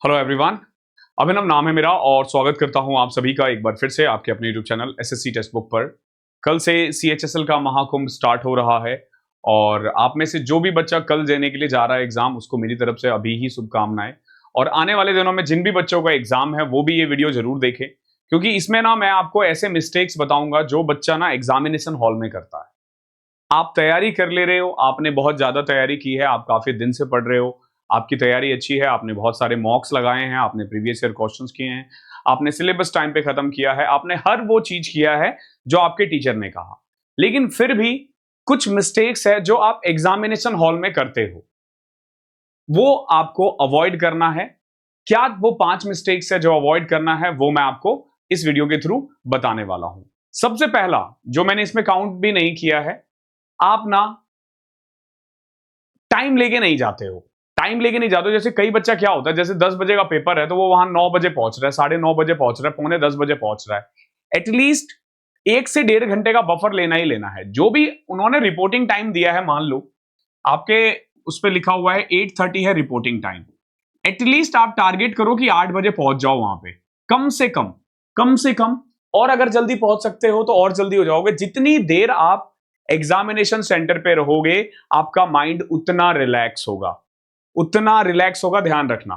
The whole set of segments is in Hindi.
Hello everyone. अभिनव नाम है मेरा और स्वागत करता हूं आप सभी का एक बार फिर से आपके अपने YouTube channel SSC text book पर। कल से सीएचएसएल का महाकुंभ स्टार्ट हो रहा है और आप में से जो भी बच्चा कल देने के लिए जा रहा है एग्जाम, उसको मेरी तरफ से अभी ही शुभकामनाएं। और आने वाले दिनों में जिन भी बच्चों का एग्जाम है वो भी ये वीडियो जरूर देखें, क्योंकि इसमें ना मैं आपको ऐसे मिस्टेक्स बताऊंगा जो बच्चा ना एग्जामिनेशन हॉल में करता है। आप तैयारी कर ले रहे हो, आपने बहुत ज्यादा तैयारी की है, आप काफी दिन से पढ़ रहे हो, आपकी तैयारी अच्छी है, आपने बहुत सारे मॉक्स लगाए हैं, आपने प्रीवियस ईयर क्वेश्चंस किए हैं, आपने सिलेबस टाइम पे खत्म किया है, आपने हर वो चीज किया है जो आपके टीचर ने कहा। लेकिन फिर भी कुछ मिस्टेक्स है जो आप एग्जामिनेशन हॉल में करते हो, वो आपको अवॉइड करना है। क्या वो 5 मिस्टेक्स है जो अवॉइड करना है, वो मैं आपको इस वीडियो के थ्रू बताने वाला हूं। सबसे पहला, जो मैंने इसमें काउंट भी नहीं किया है, आप ना टाइम लेके नहीं जाते हो। टाइम लेके नहीं जाते हो, जैसे कई बच्चा क्या होता है, जैसे 10 बजे का पेपर है तो वो वहां 9 बजे पहुंच रहा है, 9:30 बजे पहुंच रहा है, पौने 10 बजे पहुंच रहा है। एटलीस्ट 1 से 1.5 घंटे का बफर लेना ही लेना है। जो भी उन्होंने रिपोर्टिंग टाइम दिया है, मान लो आपके उस पर लिखा हुआ है 8:30 है रिपोर्टिंग टाइम, एटलीस्ट आप टारगेट करो कि 8 बजे पहुंच जाओ वहां पे, कम से कम, कम से कम। और अगर जल्दी पहुंच सकते हो तो और जल्दी हो जाओगे। जितनी देर आप एग्जामिनेशन सेंटर पे रहोगे, आपका माइंड उतना रिलैक्स होगा, उतना रिलैक्स होगा, ध्यान रखना।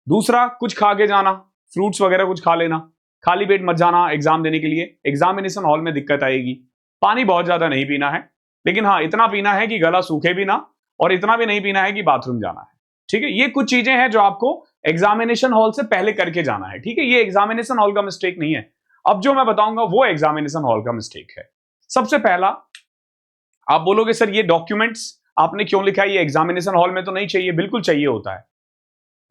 दूसरा, कुछ खा के जाना, फ्रूट्स वगैरह कुछ खा लेना, खाली पेट मत जाना एग्जाम देने के लिए, एग्जामिनेशन हॉल में दिक्कत आएगी। पानी बहुत ज्यादा नहीं पीना है, लेकिन हाँ इतना पीना है कि गला सूखे भी ना, और इतना भी नहीं पीना है कि बाथरूम जाना है। ठीक है, ये कुछ चीजें हैं जो आपको एग्जामिनेशन हॉल से पहले करके जाना है। ठीक है, ये एग्जामिनेशन हॉल का मिस्टेक नहीं है। अब जो मैं बताऊंगा वो एग्जामिनेशन हॉल का मिस्टेक है। सबसे पहला, आप बोलोगे सर ये डॉक्यूमेंट्स आपने क्यों लिखा है, ये एग्जामिनेशन हॉल में तो नहीं चाहिए। बिल्कुल चाहिए होता है।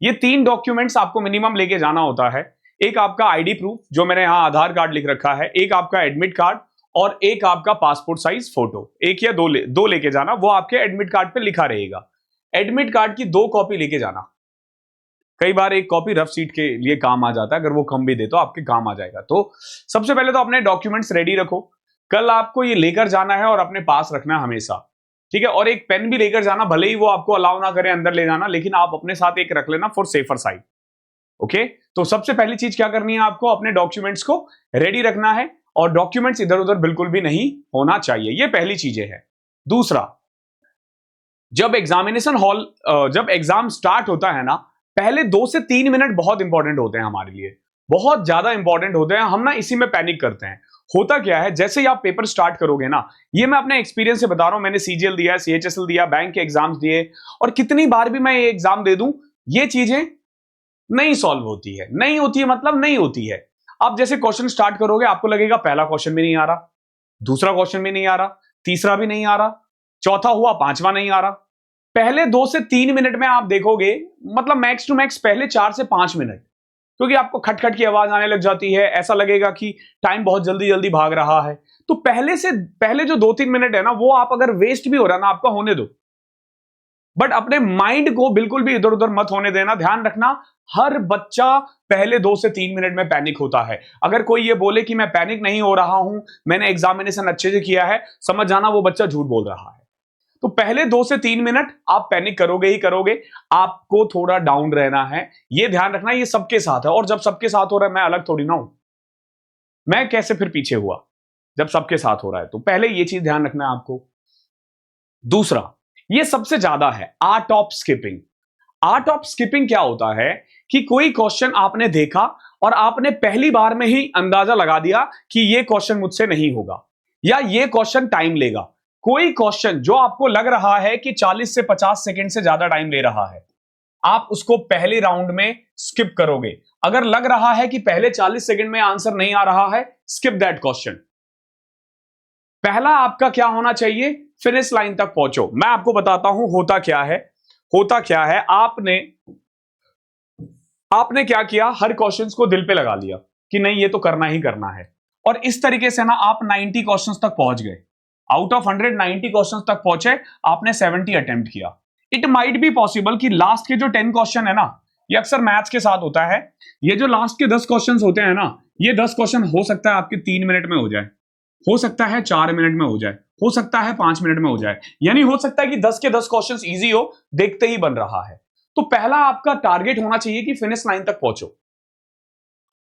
ये 3 डॉक्यूमेंट्स आपको मिनिमम लेके जाना होता है। एक आपका आईडी प्रूफ, जो मैंने यहां आधार कार्ड लिख रखा है, एक आपका एडमिट कार्ड, और एक आपका पासपोर्ट साइज फोटो। एक या दो लेके जाना, वो आपके एडमिट कार्ड पे लिखा रहेगा। एडमिट कार्ड की 2 कॉपी लेके जाना। कई बार एक कॉपी रफ सीट के लिए काम आ जाता है, अगर वो कम भी दे तो आपके काम आ जाएगा। तो सबसे पहले तो अपने डॉक्यूमेंट्स रेडी रखो। कल आपको ये लेकर जाना है और अपने पास रखना है हमेशा। ठीक है, और एक पेन भी लेकर जाना, भले ही वो आपको अलाउ ना करे अंदर ले जाना, लेकिन आप अपने साथ एक रख लेना फॉर सेफर साइड। ओके, तो सबसे पहली चीज क्या करनी है, आपको अपने डॉक्यूमेंट्स को रेडी रखना है, और डॉक्यूमेंट्स इधर उधर बिल्कुल भी नहीं होना चाहिए। ये पहली चीजें है। दूसरा, जब एग्जामिनेशन हॉल जब एग्जाम स्टार्ट होता है ना, पहले 2 से 3 मिनट बहुत इंपॉर्टेंट होते हैं हमारे लिए, बहुत ज्यादा इंपॉर्टेंट होते हैं। हम ना इसी में पैनिक करते हैं। होता क्या है, जैसे ही आप पेपर स्टार्ट करोगे ना, ये मैं अपने एक्सपीरियंस से बता रहा हूं, मैंने सीजीएल दिया, सीएचएसएल दिया, बैंक के एग्जाम्स दिए, और कितनी बार भी मैं ये एग्जाम दे दूं, ये चीजें नहीं सॉल्व होती है। नहीं होती है मतलब नहीं होती है। आप जैसे क्वेश्चन स्टार्ट करोगे, आपको लगेगा पहला क्वेश्चन भी नहीं आ रहा, दूसरा क्वेश्चन भी नहीं आ रहा, तीसरा भी नहीं आ रहा, चौथा हुआ, पांचवा नहीं आ रहा। पहले 2 से 3 मिनट में आप देखोगे, मतलब मैक्स टू मैक्स पहले 4 से 5 मिनट, क्योंकि आपको खटखट की आवाज आने लग जाती है, ऐसा लगेगा कि टाइम बहुत जल्दी जल्दी भाग रहा है। तो पहले जो 2-3 मिनट है ना, वो आप अगर वेस्ट भी हो रहा ना, आपका होने दो, बट अपने माइंड को बिल्कुल भी इधर उधर मत होने देना। ध्यान रखना, हर बच्चा पहले 2 से 3 मिनट में पैनिक होता है। अगर कोई ये बोले कि मैं पैनिक नहीं हो रहा हूं, मैंने एग्जामिनेशन अच्छे से किया है, समझ जाना वो बच्चा झूठ बोल रहा है। तो पहले 2 से 3 मिनट आप पैनिक करोगे ही करोगे। आपको थोड़ा डाउन रहना है, ये ध्यान रखना। ये सबके साथ है, और जब सबके साथ हो रहा है, मैं अलग थोड़ी ना हूं, मैं कैसे फिर पीछे हुआ जब सबके साथ हो रहा है। तो पहले ये चीज ध्यान रखना है आपको। दूसरा, ये सबसे ज्यादा है, art of skipping. Art of skipping क्या होता है कि कोई क्वेश्चन आपने देखा और आपने पहली बार में ही अंदाजा लगा दिया कि ये क्वेश्चन मुझसे नहीं होगा, या ये क्वेश्चन टाइम लेगा। कोई क्वेश्चन जो आपको लग रहा है कि 40 से 50 सेकंड से ज्यादा टाइम ले रहा है, आप उसको पहले राउंड में स्किप करोगे। अगर लग रहा है कि पहले 40 सेकंड में आंसर नहीं आ रहा है, स्किप दैट क्वेश्चन। पहला आपका क्या होना चाहिए, फिनिश लाइन तक पहुंचो। मैं आपको बताता हूं होता क्या है। होता क्या है, आपने क्या किया, हर क्वेश्चंस को दिल पे लगा लिया कि नहीं ये तो करना ही करना है, और इस तरीके से ना आप 90 क्वेश्चंस तक पहुंच गए। आउट ऑफ 100 90 क्वेश्चंस तक पहुंचे, आपने 70 अटेम्प्ट किया। इट माइट बी पॉसिबल कि लास्ट के जो 10 क्वेश्चन है ना, ये अक्सर मैथ्स के साथ होता है, ये जो लास्ट के 10 क्वेश्चन होते हैं ना, ये 10 क्वेश्चन हो सकता है आपके 3 मिनट में हो जाए, हो सकता है 4 मिनट में हो जाए, हो सकता है 5 मिनट में हो जाए। यानी हो सकता है कि 10 के 10 क्वेश्चंस इजी हो, देखते ही बन रहा है। तो पहला आपका टारगेट होना चाहिए कि फिनिश लाइन तक पहुंचो,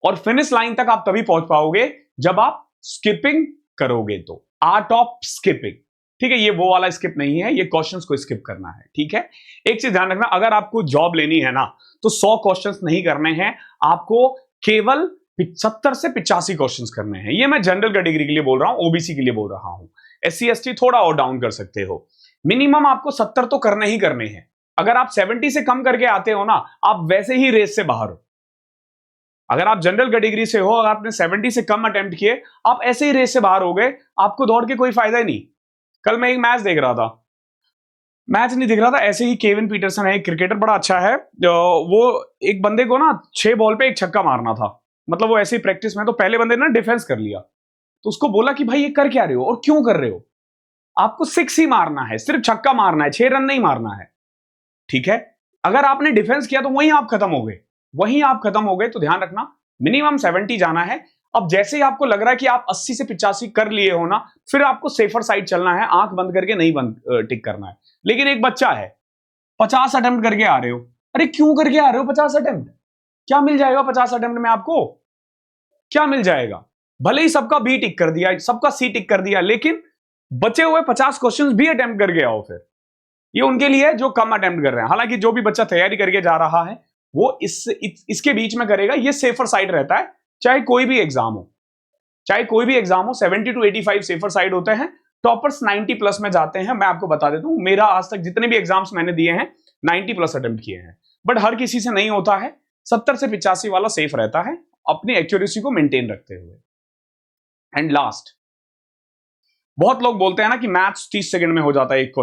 और फिनिश लाइन तक आप तभी पहुंच पाओगे जब आप स्किपिंग करोगे। तो आर्ट ऑफ स्किपिंग, ठीक है, ये वो वाला स्किप नहीं है, ये क्वेश्चंस को स्किप करना है, ठीक है। एक चीज ध्यान रखना, अगर आपको जॉब लेनी है ना तो 100 क्वेश्चंस नहीं करने हैं, आपको केवल 70 से 85 क्वेश्चंस करने हैं। ये मैं जनरल कैटेगरी के लिए बोल रहा हूं, ओबीसी के लिए बोल रहा हूं। SC ST थोड़ा और डाउन कर सकते हो। मिनिमम आपको 70 तो करने ही करने हैं। अगर आप 70 से कम करके आते हो ना, आप वैसे ही रेस से बाहर हो। अगर आप जनरल कैटेगरी से हो, अगर आपने 70 से कम अटेम्प्ट किए, आप ऐसे ही रेस से बाहर हो गए, आपको दौड़ के कोई फायदा ही नहीं। कल मैं एक मैच देख रहा था, मैच नहीं दिख रहा था, ऐसे ही केविन पीटरसन है, एक क्रिकेटर बड़ा अच्छा है, वो एक बंदे को ना 6 बॉल पे एक छक्का मारना था, मतलब वो ऐसे ही प्रैक्टिस में, तो पहले बंदे ने डिफेंस कर लिया, तो उसको बोला कि भाई ये कर क्या रहे हो और क्यों कर रहे हो, आपको 6 ही मारना है, सिर्फ छक्का मारना है, 6 रन नहीं मारना है, ठीक है। अगर आपने डिफेंस किया तो वहीं आप खत्म हो गए, वहीं आप खत्म हो गए। तो ध्यान रखना, मिनिमम 70 जाना है। अब जैसे ही आपको लग रहा है कि आप 80 से 85 कर लिए हो ना, फिर आपको सेफर साइड चलना है, आंख बंद करके नहीं बंद टिक करना है। लेकिन एक बच्चा है, 50 अटेम्प्ट करके आ रहे हो, अरे क्यों करके आ रहे हो 50 अटेम्प्ट, क्या मिल जाएगा 50 अटेम्प्ट में, आपको क्या मिल जाएगा। भले ही सबका बी टिक कर दिया, सबका सी टिक कर दिया, लेकिन बचे हुए 50 क्वेश्चंस भी अटेम्प्ट करके आओ। फिर ये उनके लिए जो कम अटेम्प्ट कर रहे हैं। हालांकि जो भी बच्चा तैयारी करके जा रहा है वो इसके बीच में करेगा, ये सेफर साइड रहता है। चाहे कोई भी एग्जाम हो, चाहे कोई भी एग्जाम हो, 70 to 85 सेफर साइड होते हैं। टॉपर्स 90 प्लस में जाते हैं। मैं आपको बता देता हूं, मेरा आज तक जितने भी एग्जाम्स मैंने दिए हैं 90 प्लस अटेम्प्ट किए हैं, बट हर किसी से नहीं होता है। 70 से 85 वाला सेफ रहता है, अपनी एक्यूरेसी को मेंटेन रखते हुए। एंड लास्ट, बहुत लोग बोलते हैं ना कि मैथ्स 30 सेकंड में हो जाता है, एक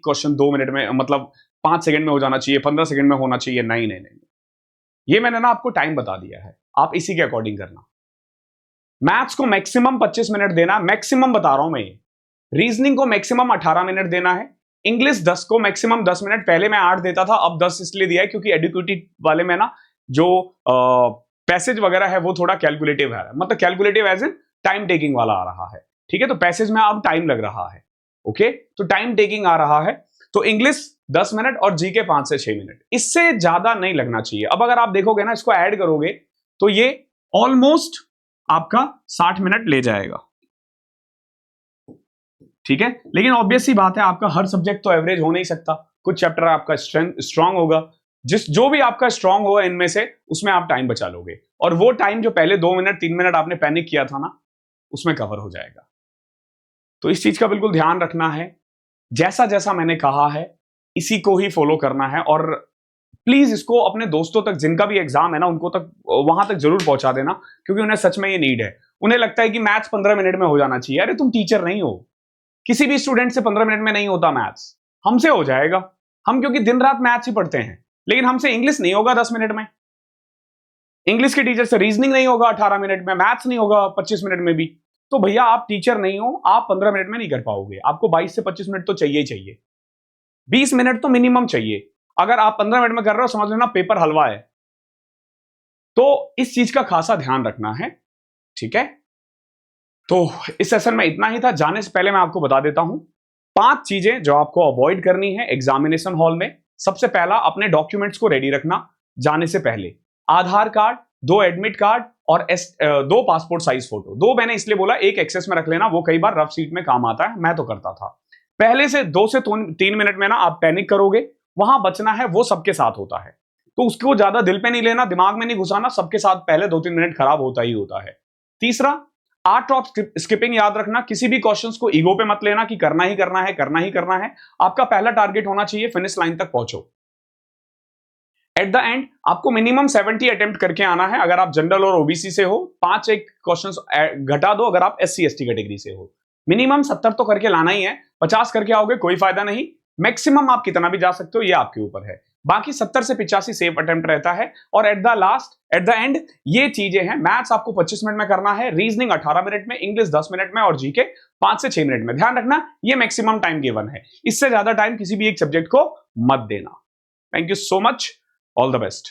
क्वेश्चन 2 मिनट में, मतलब 5 सेकंड में हो जाना चाहिए, 15 सेकंड में होना चाहिए। नहीं नहीं नहीं, ये मैंने ना आपको टाइम बता दिया है, आप इसी के अकॉर्डिंग करना। मैथ्स को मैक्सिमम 25 मिनट देना, मैक्सिमम बता रहा हूं मैं ये। रीजनिंग को मैक्सिमम 18 मिनट देना है। इंग्लिश 10 को मैक्सिमम 10 मिनट, पहले मैं 8 देता था, अब 10 इसलिए दिया है क्योंकि एडुकेटिव वाले में ना जो पैसेज वगैरह है वो थोड़ा कैलकुलेटिव है, मतलब calculative as in time taking वाला आ रहा है, ठीक है। तो पैसेज में अब टाइम लग रहा है, ओके, तो टाइम टेकिंग आ रहा है। तो इंग्लिश 10 मिनट और जीके 5 से 6 मिनट, इससे ज्यादा नहीं लगना चाहिए। अब अगर आप देखोगे ना, इसको ऐड करोगे तो ये ऑलमोस्ट आपका 60 मिनट ले जाएगा, ठीक है। लेकिन ऑब्वियस सी बात है, आपका हर सब्जेक्ट तो एवरेज हो नहीं सकता, कुछ चैप्टर आपका स्ट्रांग होगा, जो भी आपका स्ट्रांग होगा इनमें से, उसमें आप टाइम बचा लोगे, और वो टाइम जो पहले 2 मिनट 3 मिनट आपने पैनिक किया था ना, उसमें कवर हो जाएगा। तो इस चीज का बिल्कुल ध्यान रखना है, जैसा जैसा मैंने कहा है इसी को ही फॉलो करना है। और प्लीज इसको अपने दोस्तों तक, जिनका भी एग्जाम है ना, उनको तक, वहां तक जरूर पहुंचा देना, क्योंकि उन्हें सच में ये नीड है। उन्हें लगता है कि मैथ्स 15 मिनट में हो जाना चाहिए। अरे तुम टीचर नहीं हो, किसी भी स्टूडेंट से 15 मिनट में नहीं होता मैथ्स, हमसे हो जाएगा। हम क्योंकि दिन रात मैथ्स ही पढ़ते हैं, लेकिन हमसे इंग्लिश नहीं होगा 10 मिनट में, इंग्लिश के टीचर से रीजनिंग नहीं होगा 18 मिनट में, मैथ्स नहीं होगा 25 मिनट में भी। तो भैया आप टीचर नहीं हो, आप 15 मिनट में नहीं कर पाओगे, आपको 22 से 25 मिनट तो चाहिए ही चाहिए, 20 मिनट तो मिनिमम चाहिए। अगर आप 15 मिनट में कर रहे हो, समझ लेना पेपर हलवा है। तो इस चीज का खासा ध्यान रखना है, ठीक है। तो इस सेशन में इतना ही था। जाने से पहले मैं आपको बता देता हूं 5 चीजें जो आपको अवॉइड करनी है एग्जामिनेशन हॉल में। सबसे पहला, अपने डॉक्यूमेंट्स को रेडी रखना जाने से पहले। आधार कार्ड, 2 एडमिट कार्ड और 2 पासपोर्ट साइज फोटो। 2 मैंने इसलिए बोला, एक एक्सेस में रख लेना, वो कई बार रफ सीट में काम आता है, मैं तो करता था। पहले से 2 से 3 मिनट में ना आप पैनिक करोगे, वहां बचना है, वो सबके साथ होता है, तो उसको ज्यादा दिल पे नहीं लेना, दिमाग में नहीं घुसाना। सबके साथ पहले 2-3 मिनट खराब होता ही होता है। तीसरा, आर्ट ऑफ स्किपिंग याद रखना। किसी भी क्वेश्चंस को ईगो पे मत लेना कि करना ही करना है, करना ही करना है। आपका पहला टारगेट होना चाहिए फिनिश लाइन तक पहुंचो। एट द एंड आपको मिनिमम 70 अटेम्प्ट करके आना है। अगर आप जनरल और ओबीसी से हो, 5 एक क्वेश्चंस घटा दो अगर आप SC ST कैटेगरी से हो। मिनिमम 70 तो करके लाना ही है। 50 करके आओगे कोई फायदा नहीं, मैक्सिमम आप कितना भी जा सकते हो, ये आपके ऊपर है। बाकी 70 से 85 सेफ अटेम्प्ट रहता है। और एट द एंड ये चीजें हैं। मैथ्स आपको 25 मिनट में करना है, रीजनिंग 18 मिनट में, इंग्लिश 10 मिनट में और जीके 5 से 6 मिनट में। ध्यान रखना, ये मैक्सिमम टाइम गिवन है, इससे ज्यादा टाइम किसी भी एक सब्जेक्ट को मत देना। Thank you so much, all the best.